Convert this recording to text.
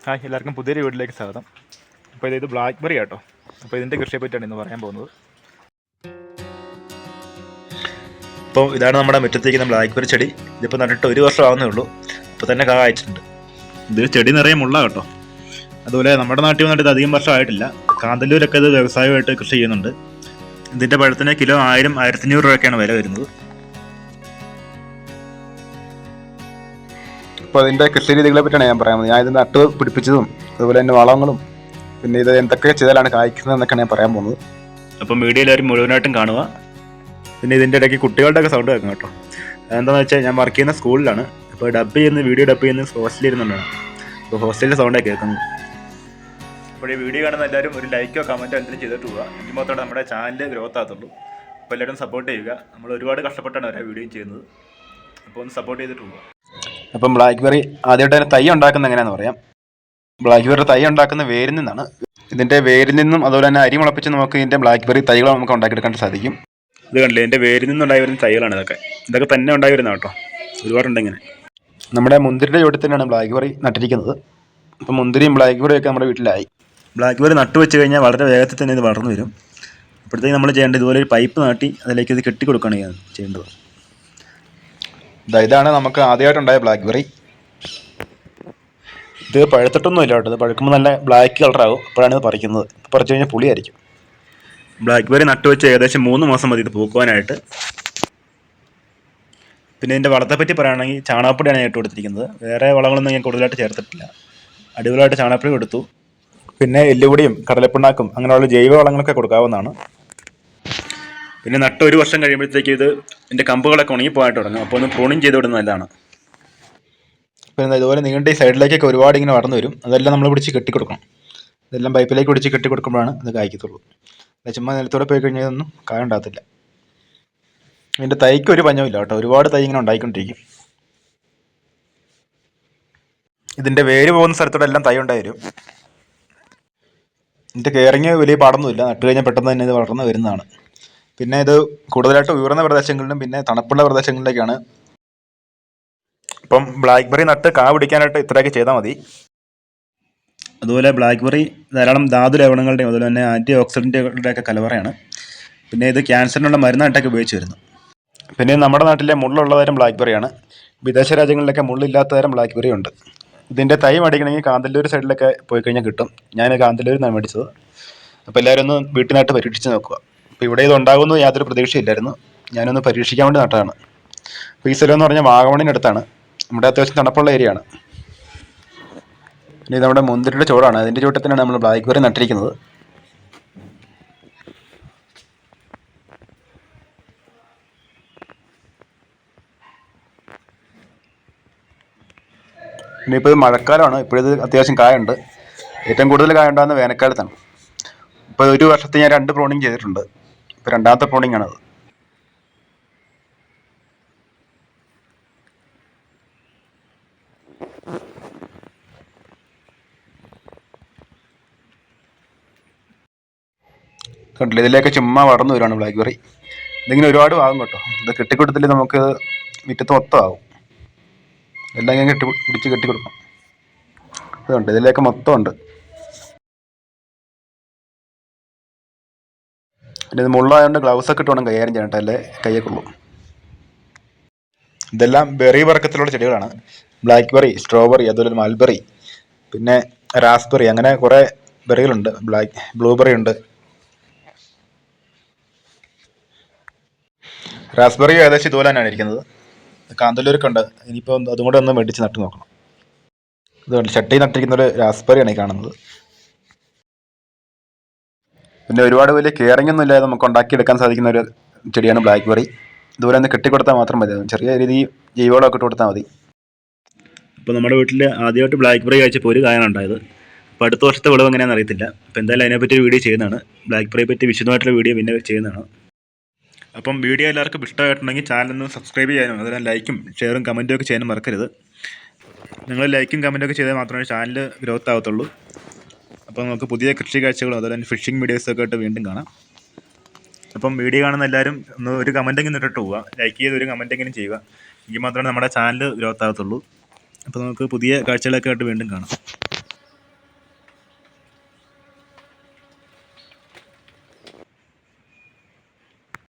Hi, എല്ലാവർക്കും പുതിയൊരു വീട്ടിലേക്ക് സ്വാഗതം. അപ്പോൾ ഇത് ബ്ലാക്ക്ബെറി കേട്ടോ. അപ്പോൾ ഇതിൻ്റെ കൃഷിയെ പറ്റിയാണ് ഇന്ന് പറയാൻ പോകുന്നത്. അപ്പോൾ ഇതാണ് നമ്മുടെ മുറ്റത്തേക്കുന്ന ബ്ലാക്ക്ബെറി ചെടി. ഇതിപ്പോൾ നട്ടിട്ട് 1 വർഷം ആവുന്നേ ഉള്ളൂ. ഇപ്പോൾ തന്നെ കായ അയച്ചിട്ടുണ്ട്. ഇത് ചെടി നിറയെ മുള്ള കേട്ടോ. അതുപോലെ നമ്മുടെ നാട്ടിൽ വന്നിട്ട് ഇത് അധികം വർഷമായിട്ടില്ല. കാന്തല്ലൂരൊക്കെ ഇത് വ്യവസായമായിട്ട് കൃഷി ചെയ്യുന്നുണ്ട്. ഇതിൻ്റെ പഴത്തിന് കിലോ 1000-1500 രൂപയൊക്കെയാണ് വില വരുന്നത്. അപ്പോൾ അതിൻ്റെ കൃഷി രീതികളെ പറ്റിയാണ് ഞാൻ പറയാൻ. ഞാൻ ഇത് നട്ട് പിടിപ്പിച്ചതും അതുപോലെ തന്നെ വളങ്ങളും പിന്നെ ഇത് എന്തൊക്കെ ചെയ്താലാണ് കായ്ക്കുന്നത് എന്നൊക്കെയാണ് ഞാൻ പറയാൻ പോകുന്നത്. അപ്പം വീഡിയോ എല്ലാവരും മുഴുവനായിട്ടും കാണുക. പിന്നെ ഇതിൻ്റെ ഇടയ്ക്ക് കുട്ടികളുടെ ഒക്കെ സൗണ്ട് കേൾക്കും കേട്ടോ. എന്താണെന്ന് വെച്ചാൽ ഞാൻ വർക്ക് ചെയ്യുന്ന സ്കൂളിലാണ്. അപ്പോൾ വീഡിയോ ഡബ് ചെയ്യുന്ന ഹോസ്റ്റലിൽ ഇരുന്നുണ്ടാണ്. അപ്പോൾ ഹോസ്റ്റലിൻ്റെ സൗണ്ടൊക്കെ കേൾക്കുന്നത്. അപ്പോൾ ഈ വീഡിയോ കാണുന്ന എല്ലാവരും ഒരു ലൈക്കോ കമൻറ്റോ എന്തെങ്കിലും ചെയ്തിട്ട് പോവുക. എങ്കിൽ മാത്രമേ നമ്മുടെ ചാനൽ ഗ്രോത്ത് ആകത്തുള്ളൂ. അപ്പോൾ എല്ലാവരും സപ്പോർട്ട് ചെയ്യുക. നമ്മൾ ഒരുപാട് കഷ്ടപ്പെട്ടാണ് ഓരോ വീഡിയോ ചെയ്യുന്നത്. അപ്പോൾ ഒന്ന് സപ്പോർട്ട് ചെയ്തിട്ട് പോവുക. അപ്പം ബ്ലാക്ക്ബെറി ആദ്യമായിട്ട് തന്നെ തൈ ഉണ്ടാക്കുന്നത് എങ്ങനെയാണെന്ന് പറയാം. ബ്ലാക്ക്ബെറി തൈ ഉണ്ടാക്കുന്ന വേരിൽ നിന്നാണ്. ഇതിൻ്റെ വേരിൽ നിന്നും അതുപോലെ തന്നെ അരി മുളപ്പിച്ച് നമുക്ക് ഇതിൻ്റെ ബ്ലാക്ക്ബെറി തൈകൾ നമുക്ക് ഉണ്ടാക്കിയെടുക്കാൻ സാധിക്കും. ഇത് കണ്ടില്ലേ, എൻ്റെ വേരിൽ നിന്നുണ്ടായി വരുന്ന തൈകളാണ് ഇതൊക്കെ തന്നെ ഉണ്ടായി വരുന്ന കേട്ടോ. ഒരുപാടുണ്ട് ഇങ്ങനെ. നമ്മുടെ മുന്തിരിയുടെ ചുവട്ടിൽ തന്നെയാണ് ബ്ലാക്ക്ബെറി നട്ടിരിക്കുന്നത്. അപ്പം മുന്തിരിയും ബ്ലാക്ക്ബെറിയൊക്കെ നമ്മുടെ വീട്ടിലായി. ബ്ലാക്ക്ബെറി നട്ടു വെച്ച് കഴിഞ്ഞാൽ വളരെ വേഗത്തിൽ തന്നെ ഇത് വളർന്നു വരും. അപ്പോഴത്തേക്ക് നമ്മൾ ചെയ്യേണ്ടത് ഇതുപോലെ ഒരു പൈപ്പ് നാട്ടി അതിലേക്ക് ഇത് കെട്ടിക്കൊടുക്കുകയാണ് ചെയ്യേണ്ടത്. ഇതാണ് നമുക്ക് ആദ്യമായിട്ടുണ്ടായ ബ്ലാക്ക്ബെറി. ഇത് പഴുത്തിട്ടൊന്നും ഇല്ല കേട്ടോ. ഇത് പഴുക്കുമ്പോൾ നല്ല ബ്ലാക്ക് കളറാകും. അപ്പോഴാണ് ഇത് പറിക്കുന്നത്. പറിച്ചു കഴിഞ്ഞാൽ പുളിയായിരിക്കും. ബ്ലാക്ക്ബെറി നട്ടുവെച്ച് ഏകദേശം 3 മാസം മതി ഇത് പൂക്കുവാനായിട്ട്. പിന്നെ ഇതിൻ്റെ വളത്തെപ്പറ്റി പറയുകയാണെങ്കിൽ ചാണകപ്പൊടിയാണ് ഞാൻ ഇട്ട് കൊടുത്തിരിക്കുന്നത്. വേറെ വളങ്ങളൊന്നും ഞാൻ കൂടുതലായിട്ട് ചേർത്തിട്ടില്ല. അടിപൊളിയായിട്ട് ചാണകപ്പൊടി കൊടുത്തു. പിന്നെ എല്ലുപൊടിയും കടലപ്പിണ്ണാക്കും അങ്ങനെയുള്ള ജൈവ വളങ്ങളൊക്കെ കൊടുക്കാവുന്നതാണ്. പിന്നെ നട്ട് 1 വർഷം കഴിയുമ്പോഴത്തേക്ക് ഇതിൻ്റെ കമ്പുകളൊക്കെ ഉണങ്ങിപ്പോയിട്ട് തുടങ്ങും. അപ്പോൾ ഒന്ന് പ്രൂണിങ് ചെയ്ത് വിടുന്നത് നല്ലതാണ്. പിന്നെ ഇതുപോലെ നീണ്ട ഈ സൈഡിലേക്കൊക്കെ ഒരുപാട് ഇങ്ങനെ വളർന്നു വരും. അതെല്ലാം നമ്മൾ പിടിച്ച് കെട്ടിക്കൊടുക്കണം. ഇതെല്ലാം പൈപ്പിലേക്ക് പിടിച്ച് കെട്ടിക്കൊടുക്കുമ്പോഴാണ് ഇത് കായ്ക്കത്തുള്ളൂ. ചുമ്മാ നിലത്തോടെ പോയി കഴിഞ്ഞാൽ ഇതൊന്നും കായ ഉണ്ടാകത്തില്ല. ഇതിൻ്റെ തൈക്ക് ഒരു പഞ്ഞമില്ല കേട്ടോ. ഒരുപാട് തൈ ഇങ്ങനെ ഉണ്ടായിക്കൊണ്ടിരിക്കും. ഇതിൻ്റെ വേര് പോകുന്ന സ്ഥലത്തോടെ എല്ലാം തൈ ഉണ്ടായി വരും. ഇതിൻ്റെ കെയറിങ് വലിയ പാടൊന്നുമില്ല. നട്ട് കഴിഞ്ഞാൽ പെട്ടെന്ന് തന്നെ ഇത് വളർന്ന് വരുന്നതാണ്. പിന്നെ ഇത് കൂടുതലായിട്ട് ഉയർന്ന പ്രദേശങ്ങളിലും പിന്നെ തണുപ്പുള്ള പ്രദേശങ്ങളിലേക്കാണ്. ഇപ്പം ബ്ലാക്ക്ബെറി നട്ട് കാ പിടിക്കാനായിട്ട് ഇത്രയൊക്കെ ചെയ്താൽ മതി. അതുപോലെ ബ്ലാക്ക്ബെറി ധാരാളം ധാതു ലവണങ്ങളുടെയും അതുപോലെ തന്നെ ആൻറ്റി ഓക്സിഡൻറ്റുകളുടെയൊക്കെ കലവറയാണ്. പിന്നെ ഇത് ക്യാൻസറിനുള്ള മരുന്നായിട്ടൊക്കെ ഉപയോഗിച്ച് വരുന്നു. പിന്നെ നമ്മുടെ നാട്ടിലെ മുള്ളുള്ള തരം ബ്ലാക്ക്ബെറിയാണ്. വിദേശ രാജ്യങ്ങളിലൊക്കെ മുള്ളില്ലാത്ത തരം ബ്ലാക്ക്ബെറി ഉണ്ട്. ഇതിൻ്റെ തൈ മേടിക്കണമെങ്കിൽ കാന്തല്ലൂർ സൈഡിലൊക്കെ പോയി കഴിഞ്ഞാൽ കിട്ടും. ഞാൻ കാന്തല്ലൂരിൽ നിന്നാണ് മേടിച്ചത്. അപ്പോൾ എല്ലാവരും ഒന്ന് വീട്ടിനകത്ത് പരീക്ഷിച്ച് നോക്കുക. അപ്പോൾ ഇവിടെ ഇത് ഉണ്ടാകുമെന്ന് യാതൊരു പ്രതീക്ഷയില്ലായിരുന്നു. ഞാനൊന്ന് പരീക്ഷിക്കാൻ വേണ്ടി നട്ടതാണ്. അപ്പോൾ ഈ സ്ഥലം എന്ന് പറഞ്ഞാൽ വാഗമണിനടുത്താണ്. നമ്മുടെ അത്യാവശ്യം തണുപ്പുള്ള ഏരിയയാണ്. പിന്നെ ഇത് നമ്മുടെ മുന്തിരിയുടെ ചോടാണ്. അതിൻ്റെ ചുവട്ടത്തിനാണ് നമ്മൾ ബ്ലാക്ക്ബെറി നട്ടിരിക്കുന്നത്. ഇനിയിപ്പോൾ ഇത് മഴക്കാലമാണ്. ഇപ്പോഴിത് അത്യാവശ്യം കായുണ്ട്. ഏറ്റവും കൂടുതൽ കായ ഉണ്ടാകുന്നത് വേനൽക്കാലത്താണ്. ഇപ്പോൾ 1 വർഷത്തെ ഞാൻ 2 പ്രൂണിങ് ചെയ്തിട്ടുണ്ട്. ഇപ്പോൾ രണ്ടാമത്തെ പ്രൂണിങ് ആണത്. കണ്ടില്ല, ഇതിലേക്ക് ചുമ്മാ വളർന്നു വരുവാണ് ബ്ലാക്ക്ബെറി. ഇതിങ്ങനെ ഒരുപാട് ആകും കേട്ടോ. ഇത് കെട്ടിക്കൊടുത്തിട്ട് നമുക്ക് മുറ്റത്ത് മൊത്തം ആകും. എല്ലാം ഇങ്ങനെ പിടിച്ച് കെട്ടിക്കൊടുക്കും. അതുകൊണ്ട് ഇതിലേക്ക് മൊത്തം ഉണ്ട്. പിന്നെ ഇത് മുള്ളായതുകൊണ്ട് ഗ്ലൗസൊക്കെ ഇട്ട് വേണം കൈകാര്യം ചെയ്യണം. അല്ലേ കയ്യൊക്കെയുള്ളൂ. ഇതെല്ലാം ബെറി വർക്കത്തിലുള്ള ചെടികളാണ്. ബ്ലാക്ക്ബെറി, സ്ട്രോബെറി, അതുപോലെ മൽബെറി, പിന്നെ റാസ്ബെറി, അങ്ങനെ കുറേ ബെറികളുണ്ട്. ബ്ലൂബെറി ഉണ്ട്. റാസ്ബെറി ഏകദേശം ഇതുപോലെ തന്നെയാണ് ഇരിക്കുന്നത്. കാന്തല്ലൂരൊക്കെ ഉണ്ട്. ഇനിയിപ്പോൾ അതും കൂടെ ഒന്ന് മേടിച്ച് നട്ട് നോക്കണം. ഇതുകൊണ്ട് ചട്ടി നട്ടിരിക്കുന്ന ഒരു റാസ്ബെറിയാണ് ഈ കാണുന്നത്. പിന്നെ ഒരുപാട് വലിയ കെയറിംഗ് ഒന്നും ഇല്ലാതെ നമുക്ക് ഉണ്ടാക്കിയെടുക്കാൻ സാധിക്കുന്ന ഒരു ചെടിയാണ് ബ്ലാക്ക്ബെറി. ഇതുപോലെ ഒന്ന് കെട്ടിക്കൊടുത്താൽ മാത്രം മതി. ചെറിയ രീതിയിൽ ജൈവവളമൊക്കെ ഇട്ട് കൊടുത്താൽ മതി. അപ്പോൾ നമ്മുടെ വീട്ടിൽ ആദ്യമായിട്ട് ബ്ലാക്ക്ബെറി കഴിച്ചപ്പോൾ ഒരു കായാണ് ഉണ്ടായത്. അപ്പോൾ അടുത്ത വർഷത്തെ വിളവ് എങ്ങനെയാണെന്ന് അറിയത്തില്ല. അപ്പോൾ എന്തായാലും അതിനെപ്പറ്റി ഒരു വീഡിയോ ചെയ്യുന്നതാണ്. ബ്ലാക്ക്ബെറിയെ പറ്റി വിശദമായിട്ടുള്ള വീഡിയോ പിന്നെ ചെയ്യുന്നതാണ്. അപ്പം വീഡിയോ എല്ലാവർക്കും ഇഷ്ടമായിട്ടുണ്ടെങ്കിൽ ചാനലൊന്ന് സബ്സ്ക്രൈബ് ചെയ്യാനും അതുപോലെ ലൈക്കും ഷെയറും കമൻറ്റും ഒക്കെ ചെയ്യാനും മറക്കരുത്. നിങ്ങൾ ലൈക്കും കമൻറ്റൊക്കെ ചെയ്താൽ മാത്രമേ ചാനൽ ഗ്രോത്ത് ആകത്തുള്ളൂ. അപ്പോൾ നമുക്ക് പുതിയ കൃഷി കാഴ്ചകളും അതുപോലെ തന്നെ ഫിഷിംഗ് വീഡിയോസൊക്കെ ആയിട്ട് വീണ്ടും കാണാം. അപ്പം വീഡിയോ കാണുന്ന എല്ലാവരും ഒരു കമൻറ്റെങ്കിലും ഇട്ടിട്ട് പോവുക. ലൈക്ക് ചെയ്ത് ഒരു കമൻറ്റെങ്കിലും ചെയ്യുക. എങ്കിൽ മാത്രമേ നമ്മുടെ ചാനൽ ഗ്രോത്ത് ആകത്തുള്ളൂ. അപ്പോൾ നമുക്ക് പുതിയ കാഴ്ചകളൊക്കെ ആയിട്ട് വീണ്ടും കാണാം.